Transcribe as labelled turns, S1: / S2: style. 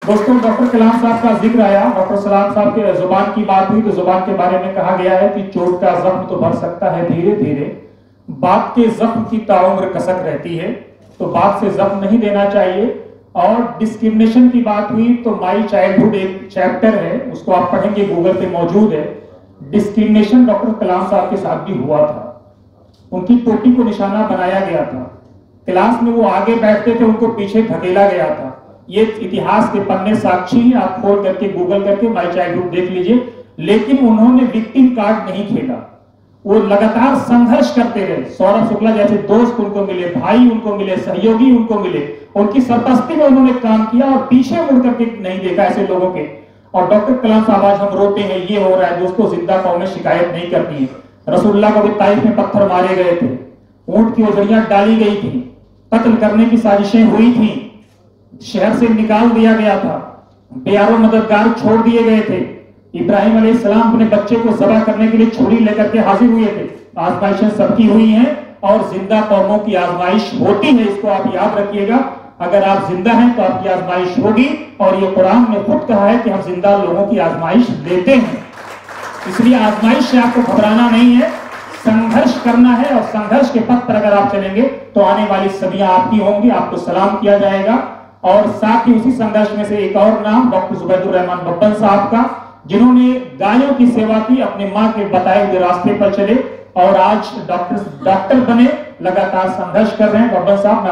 S1: दोस्तों, डॉक्टर कलाम साहब का जिक्र आया। डॉक्टर कलाम साहब के जुबान की बात हुई तो जुबान के बारे में कहा गया है कि चोट का जख्म तो भर सकता है धीरे धीरे, बात के जख्म की ताउम्र कसक रहती है, तो बात से जख्म नहीं देना चाहिए। और डिस्क्रिमिनेशन की बात हुई तो माई चाइल्डहुड एक चैप्टर है, उसको आप पढ़ेंगे, गूगल पे मौजूद है। डिस्क्रिमिनेशन डॉक्टर कलाम साहब के साथ भी हुआ था। उनकी टोपी को निशाना बनाया गया था, क्लास में वो आगे बैठते थे, उनको पीछे धकेला गया था। ये इतिहास के पन्ने साक्षी हैं, आप खोल करके गूगल करके माई चाइल्डहुड देख लीजिए। लेकिन उन्होंने विक्टिम कार्ड नहीं खेला, वो लगातार संघर्ष करते रहे। सौरभ शुक्ला जैसे दोस्त उनको मिले, भाई उनको मिले, सहयोगी उनको मिले, उनकी सरपरस्ती में उन्होंने काम किया और पीछे मुड़ करके नहीं देखा ऐसे लोगों के। और डॉक्टर कलाम साहब, आज हम रोते हैं, ये हो रहा है दोस्तों, जिंदा कौमें शिकायत नहीं करती है। रसूलुल्लाह को भी ताइफ में पत्थर मारे गए थे, ऊंट की ओझड़ियां डाली गई थी, कत्ल करने की साजिशें हुई थी, शहर से निकाल दिया गया था, बेयारो मददगार छोड़ दिए गए थे। इब्राहिम अलैहिस्सलाम अपने बच्चे को ज़बह करने के लिए छुरी लेकर के हाजिर हुए थे। आजमाइशें सबकी हुई हैं और जिंदा कौमों की आजमाइश होती है, इसको आप याद रखिएगा। अगर आप जिंदा हैं तो आपकी आजमाइश होगी, और ये कुरान में खुद कहा है कि हम जिंदा लोगों की आजमाइश लेते हैं। इसलिए आजमाइश से आपको घबराना नहीं है, संघर्ष करना है, और संघर्ष के पथ पर अगर आप चलेंगे तो आने वाली सदियां आपकी होंगी, आपको सलाम किया जाएगा। और साथ ही उसी संघर्ष में से एक और नाम डॉक्टर जुबैदुर रहमान बब्बन साहब का, जिन्होंने गायों की सेवा की, अपने मां के बताए हुए रास्ते पर चले और आज डॉक्टर बने, लगातार संघर्ष कर रहे हैं। बब्बन साहब,